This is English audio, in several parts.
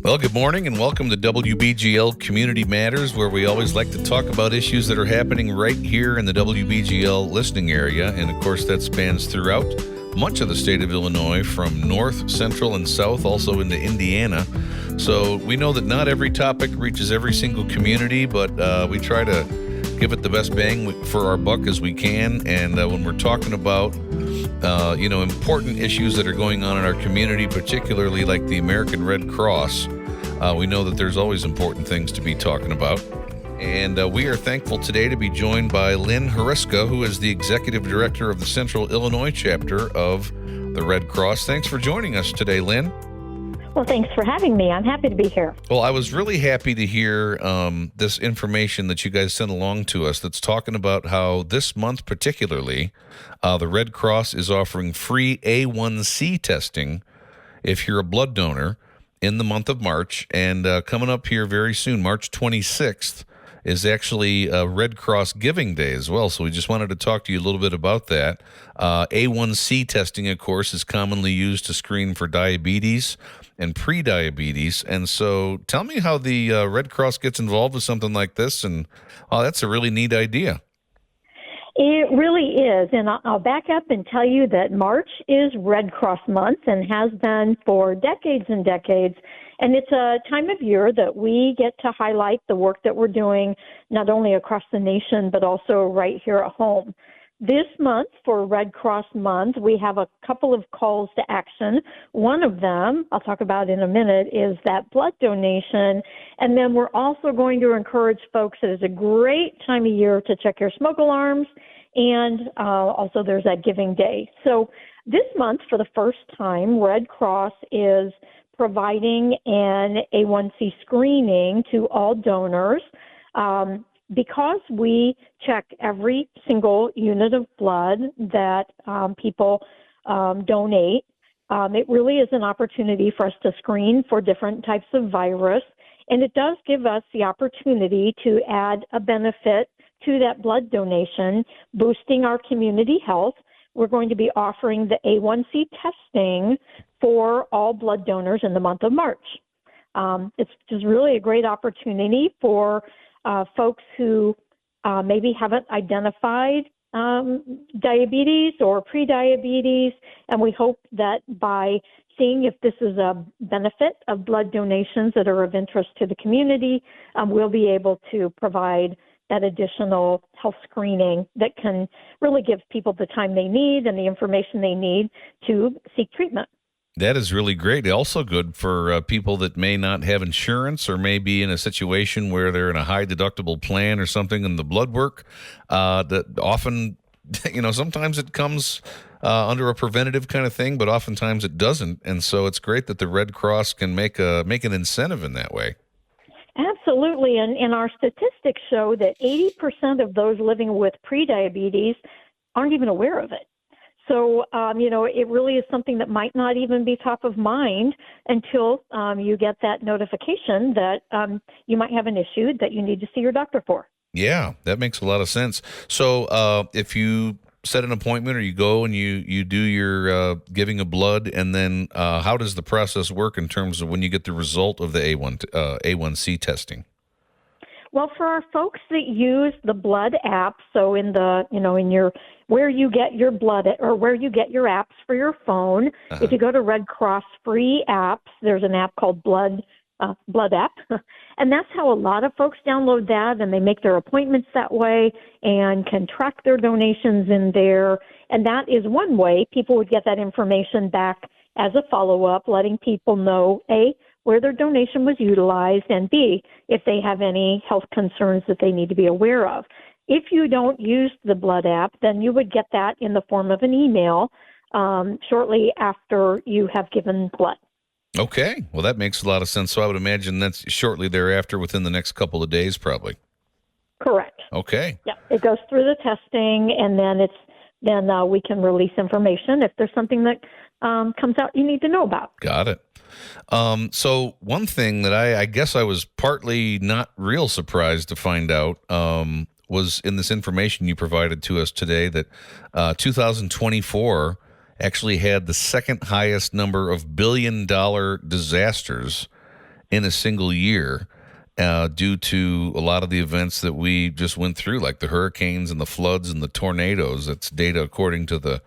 Well, good morning and welcome to WBGL Community Matters, where we always like to talk about issues that are happening right here in the WBGL listening area. And of course, that spans throughout much of the state of Illinois, from north, central, and south, also into Indiana. So we know that not every topic reaches every single community, but we try to give it the best bang for our buck as we can. And when we're talking about important issues that are going on in our community, particularly like the American Red Cross, we know that there's always important things to be talking about. And we are thankful today to be joined by Lynn Hruska, who is the Executive Director of the Central Illinois chapter of the Red Cross. Thanks for joining us today, Lynn. Well, thanks for having me. I'm happy to be here. Well, I was really happy to hear this information that you guys sent along to us that's talking about how this month particularly, the Red Cross is offering free A1C testing if you're a blood donor in the month of March. And coming up here very soon, March 26th, is actually Red Cross Giving Day as well. So we just wanted to talk to you a little bit about that. A1C testing, of course, is commonly used to screen for diabetes and pre-diabetes. And so tell me how the Red Cross gets involved with something like this. And that's a really neat idea. It really is. And I'll back up and tell you that March is Red Cross Month and has been for decades and decades. And it's a time of year that we get to highlight the work that we're doing, not only across the nation, but also right here at home. This month, for Red Cross Month, we have a couple of calls to action. One of them, I'll talk about in a minute, is that blood donation. And then we're also going to encourage folks that it's a great time of year to check your smoke alarms. And also there's that Giving Day. So this month, for the first time, Red Cross is providing an A1C screening to all donors. Because we check every single unit of blood that people donate, it really is an opportunity for us to screen for different types of virus. And it does give us the opportunity to add a benefit to that blood donation, boosting our community health. We're going to be offering the A1C testing for all blood donors in the month of March. It's just really a great opportunity for folks who maybe haven't identified diabetes or prediabetes, and we hope that by seeing if this is a benefit of blood donations that are of interest to the community, we'll be able to provide that additional health screening that can really give people the time they need and the information they need to seek treatment. That is really great. Also good for people that may not have insurance or may be in a situation where they're in a high deductible plan or something in the blood work. That often, sometimes it comes under a preventative kind of thing, but oftentimes it doesn't. And so it's great that the Red Cross can make an incentive in that way. Absolutely. And our statistics show that 80% of those living with prediabetes aren't even aware of it. So, it really is something that might not even be top of mind until you get that notification that you might have an issue that you need to see your doctor for. Yeah, that makes a lot of sense. So if you set an appointment or you go and you do your giving of blood, and then how does the process work in terms of when you get the result of the A1C testing? Well, for our folks that use the blood app, so in the, in your, where you get your blood or where you get your apps for your phone, if you go to Red Cross free apps, there's an app called Blood App. And that's how a lot of folks download that, and they make their appointments that way and can track their donations in there. And that is one way people would get that information back as a follow-up, letting people know, A, where their donation was utilized, and B, if they have any health concerns that they need to be aware of. If you don't use the blood app, then you would get that in the form of an email shortly after you have given blood. Okay. Well, that makes a lot of sense. So I would imagine that's shortly thereafter, within the next couple of days, probably. Correct. Okay. Yeah. It goes through the testing, and then we can release information if there's something that comes out you need to know about. Got it. So one thing that I guess I was partly not real surprised to find out was in this information you provided to us today that 2024 actually had the second highest number of billion-dollar disasters in a single year due to a lot of the events that we just went through, like the hurricanes and the floods and the tornadoes. That's data according to the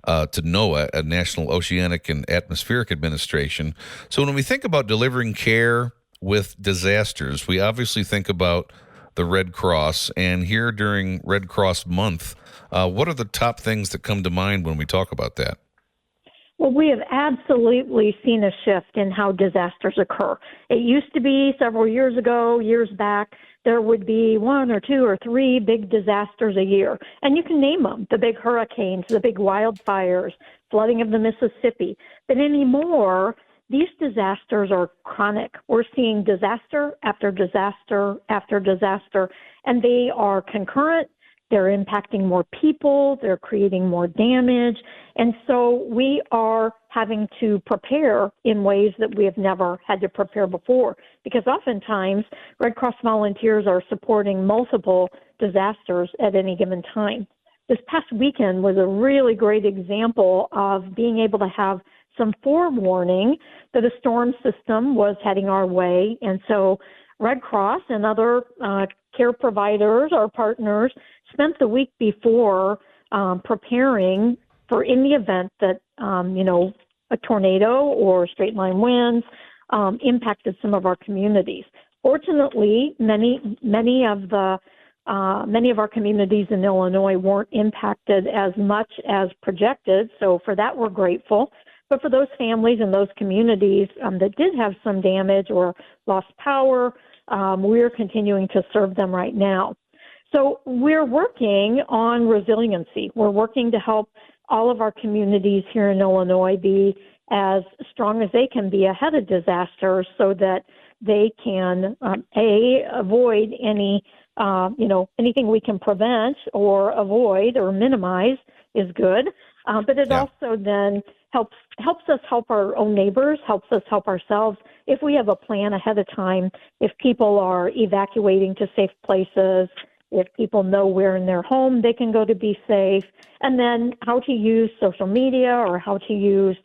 to NOAA, a National Oceanic and Atmospheric Administration. So when we think about delivering care with disasters, we obviously think about the Red Cross. And here during Red Cross Month, what are the top things that come to mind when we talk about that? Well, we have absolutely seen a shift in how disasters occur. It used to be several years ago, years back, there would be one or two or three big disasters a year. And you can name them, the big hurricanes, the big wildfires, flooding of the Mississippi. But anymore, these disasters are chronic. We're seeing disaster after disaster after disaster, and they are concurrent. They're impacting more people. They're creating more damage. And so we are having to prepare in ways that we have never had to prepare before, because oftentimes Red Cross volunteers are supporting multiple disasters at any given time. This past weekend was a really great example of being able to have some forewarning that a storm system was heading our way. And so Red Cross and other care providers, our partners, spent the week before preparing for in the event that, a tornado or straight line winds impacted some of our communities. Fortunately, many of our communities in Illinois weren't impacted as much as projected. So for that, we're grateful. But for those families and those communities that did have some damage or lost power, we're continuing to serve them right now. So we're working on resiliency. We're working to help all of our communities here in Illinois be as strong as they can be ahead of disasters so that they can, avoid any, anything we can prevent or avoid or minimize is good. But it also then helps us help our own neighbors, helps us help ourselves if we have a plan ahead of time, if people are evacuating to safe places, if people know where in their home they can go to be safe, and then how to use social media or how to use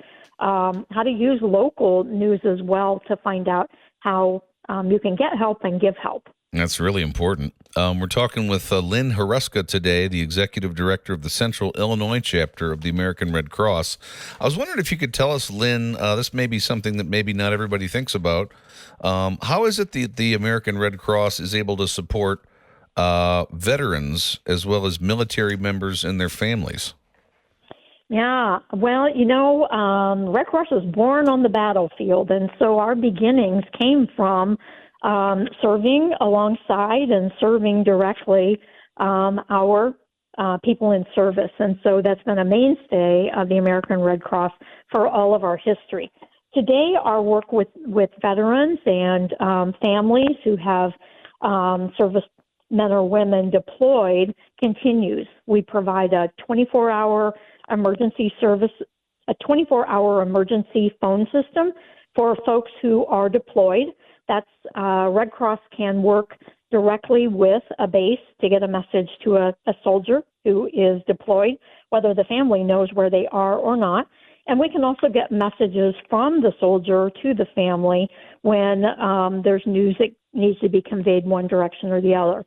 local news as well to find out how you can get help and give help. That's really important. We're talking with Lynn Hruska today, the Executive Director of the Central Illinois chapter of the American Red Cross. I was wondering if you could tell us, Lynn, this may be something that maybe not everybody thinks about. How is it the American Red Cross is able to support veterans as well as military members and their families? Yeah, well, Red Cross was born on the battlefield, and so our beginnings came from serving alongside and serving directly our people in service. And so that's been a mainstay of the American Red Cross for all of our history. Today, our work with veterans and families who have service men or women deployed continues. We provide a 24-hour emergency service, a 24-hour emergency phone system for folks who are deployed. That's Red Cross can work directly with a base to get a message to a soldier who is deployed, whether the family knows where they are or not. And we can also get messages from the soldier to the family when there's news that needs to be conveyed one direction or the other.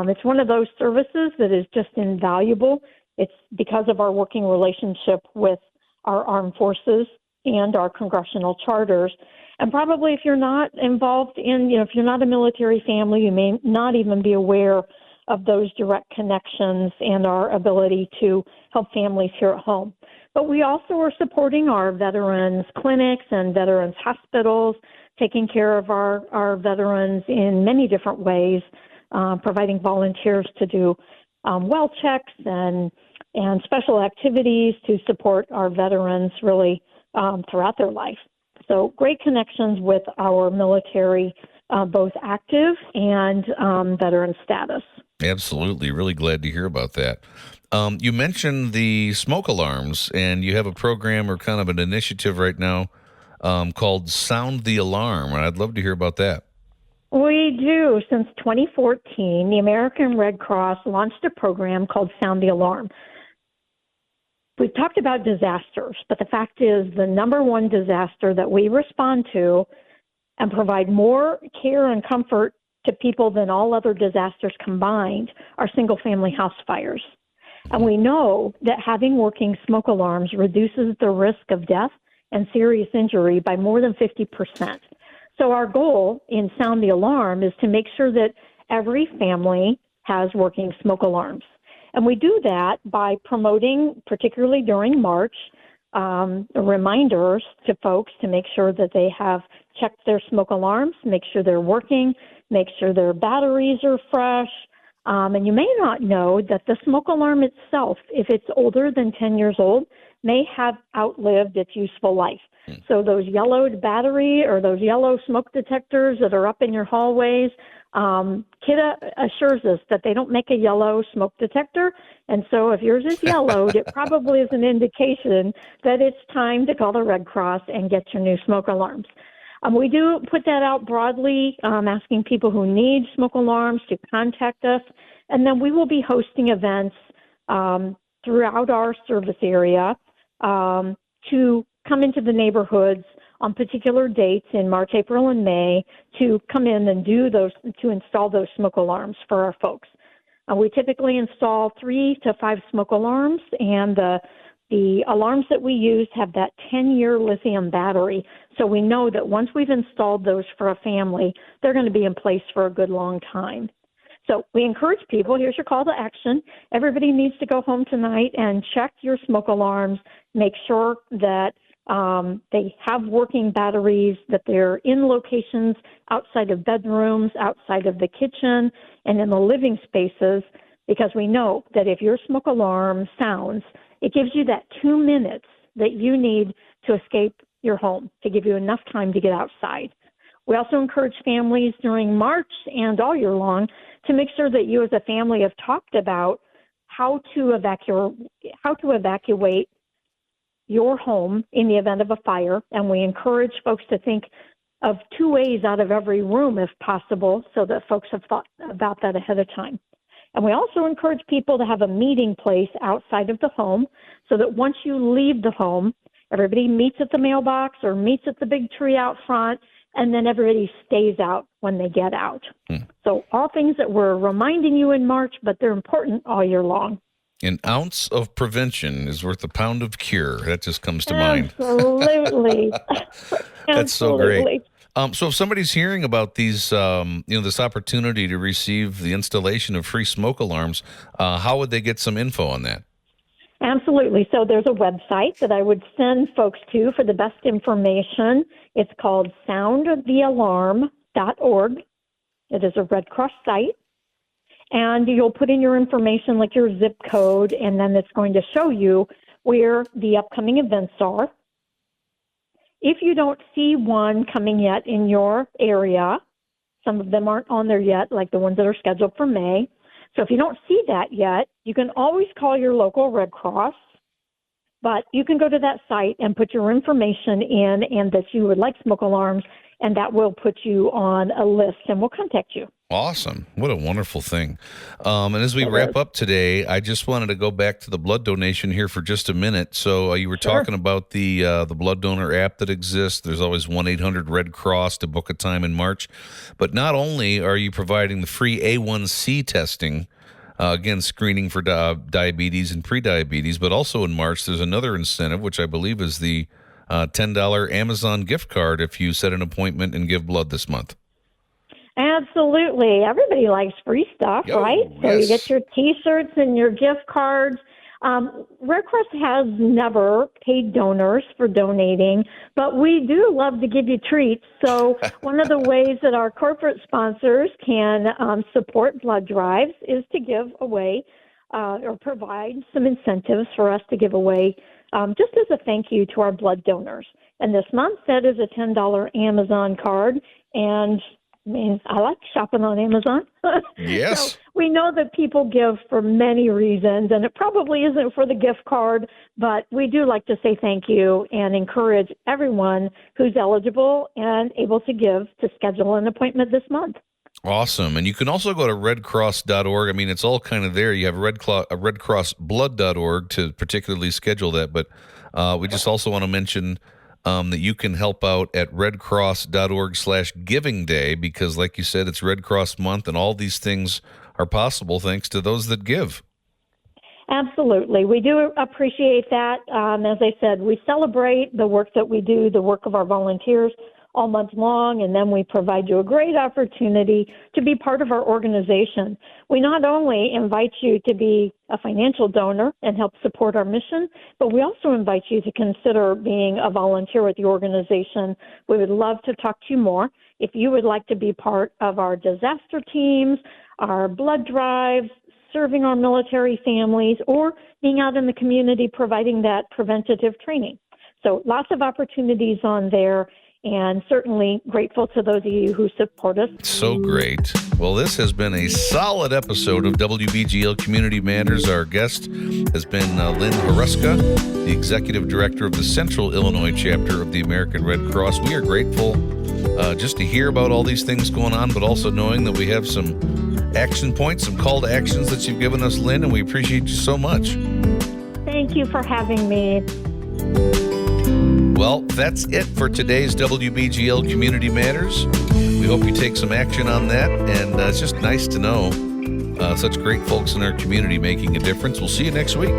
It's one of those services that is just invaluable. It's because of our working relationship with our armed forces and our congressional charters. And probably if you're not involved if you're not a military family, you may not even be aware of those direct connections and our ability to help families here at home. But we also are supporting our veterans clinics and veterans hospitals, taking care of our veterans in many different ways, providing volunteers to do well checks and special activities to support our veterans really throughout their life. So great connections with our military, both active and veteran status. Absolutely. Really glad to hear about that. You mentioned the smoke alarms, and you have a program or kind of an initiative right now called Sound the Alarm, and I'd love to hear about that. We do. Since 2014, the American Red Cross launched a program called Sound the Alarm. We've talked about disasters, but the fact is the number one disaster that we respond to and provide more care and comfort to people than all other disasters combined are single-family house fires. And we know that having working smoke alarms reduces the risk of death and serious injury by more than 50%. So our goal in Sound the Alarm is to make sure that every family has working smoke alarms. And we do that by promoting, particularly during March, reminders to folks to make sure that they have checked their smoke alarms, make sure they're working, make sure their batteries are fresh. And you may not know that the smoke alarm itself, if it's older than 10 years old, may have outlived its useful life. So those yellowed battery or those yellow smoke detectors that are up in your hallways, KIDA assures us that they don't make a yellow smoke detector. And so if yours is yellowed, it probably is an indication that it's time to call the Red Cross and get your new smoke alarms. We do put that out broadly, asking people who need smoke alarms to contact us. And then we will be hosting events throughout our service area to come into the neighborhoods on particular dates in March, April, and May to come in and to install those smoke alarms for our folks. We typically install 3 to 5 smoke alarms, and the alarms that we use have that 10-year lithium battery. So we know that once we've installed those for a family, they're going to be in place for a good long time. So we encourage people, here's your call to action. Everybody needs to go home tonight and check your smoke alarms, make sure that they have working batteries, that they're in locations outside of bedrooms, outside of the kitchen, and in the living spaces, because we know that if your smoke alarm sounds, it gives you that 2 minutes that you need to escape your home, to give you enough time to get outside. We also encourage families during March and all year long to make sure that you as a family have talked about how to evacuate your home in the event of a fire. And we encourage folks to think of 2 ways out of every room if possible, so that folks have thought about that ahead of time. And we also encourage people to have a meeting place outside of the home so that once you leave the home, everybody meets at the mailbox or meets at the big tree out front, and then everybody stays out when they get out. So all things that we're reminding you in March, but they're important all year long. An ounce of prevention is worth a pound of cure. That just comes to mind. Absolutely. That's so great. So if somebody's hearing about these, this opportunity to receive the installation of free smoke alarms, how would they get some info on that? Absolutely. So there's a website that I would send folks to for the best information. It's called soundthealarm.org. It is a Red Cross site. And you'll put in your information like your zip code, and then it's going to show you where the upcoming events are. If you don't see one coming yet in your area, some of them aren't on there yet, like the ones that are scheduled for May. So if you don't see that yet, you can always call your local Red Cross, but you can go to that site and put your information in and that you would like smoke alarms, and that will put you on a list and we'll contact you. Awesome. What a wonderful thing. And as we wrap up today, I just wanted to go back to the blood donation here for just a minute. So you were talking about the blood donor app that exists. There's always 1-800-RED CROSS to book a time in March. But not only are you providing the free A1C testing, again, screening for diabetes and prediabetes, but also in March, there's another incentive, which I believe is the $10 Amazon gift card if you set an appointment and give blood this month. Absolutely. Everybody likes free stuff, right? So yes. You get your T-shirts and your gift cards. Red Cross has never paid donors for donating, but we do love to give you treats. So one of the ways that our corporate sponsors can support blood drives is to give away or provide some incentives for us to give away just as a thank you to our blood donors. And this month, that is a $10 Amazon card. And I mean, I like shopping on Amazon. Yes. So we know that people give for many reasons, and it probably isn't for the gift card, but we do like to say thank you and encourage everyone who's eligible and able to give to schedule an appointment this month. Awesome. And you can also go to redcross.org. I mean, it's all kind of there. You have redcrossblood.org to particularly schedule that. But we just also want to mention that you can help out at redcross.org/giving day, because like you said, it's Red Cross month and all these things are possible thanks to those that give. Absolutely. We do appreciate that. As I said, we celebrate the work that we do, the work of our volunteers all month long, and then we provide you a great opportunity to be part of our organization. We not only invite you to be a financial donor and help support our mission, but we also invite you to consider being a volunteer with the organization. We would love to talk to you more. If you would like to be part of our disaster teams, our blood drives, serving our military families, or being out in the community providing that preventative training. So lots of opportunities on there, and certainly grateful to those of you who support us. So great. Well, this has been a solid episode of WBGL Community Matters. Our guest has been Lynn Hruska, the Executive Director of the Central Illinois Chapter of the American Red Cross. We are grateful just to hear about all these things going on, but also knowing that we have some action points, some call to actions that you've given us, Lynn, and we appreciate you so much. Thank you for having me. Well, that's it for today's WBGL Community Matters. We hope you take some action on that, and it's just nice to know such great folks in our community making a difference. We'll see you next week.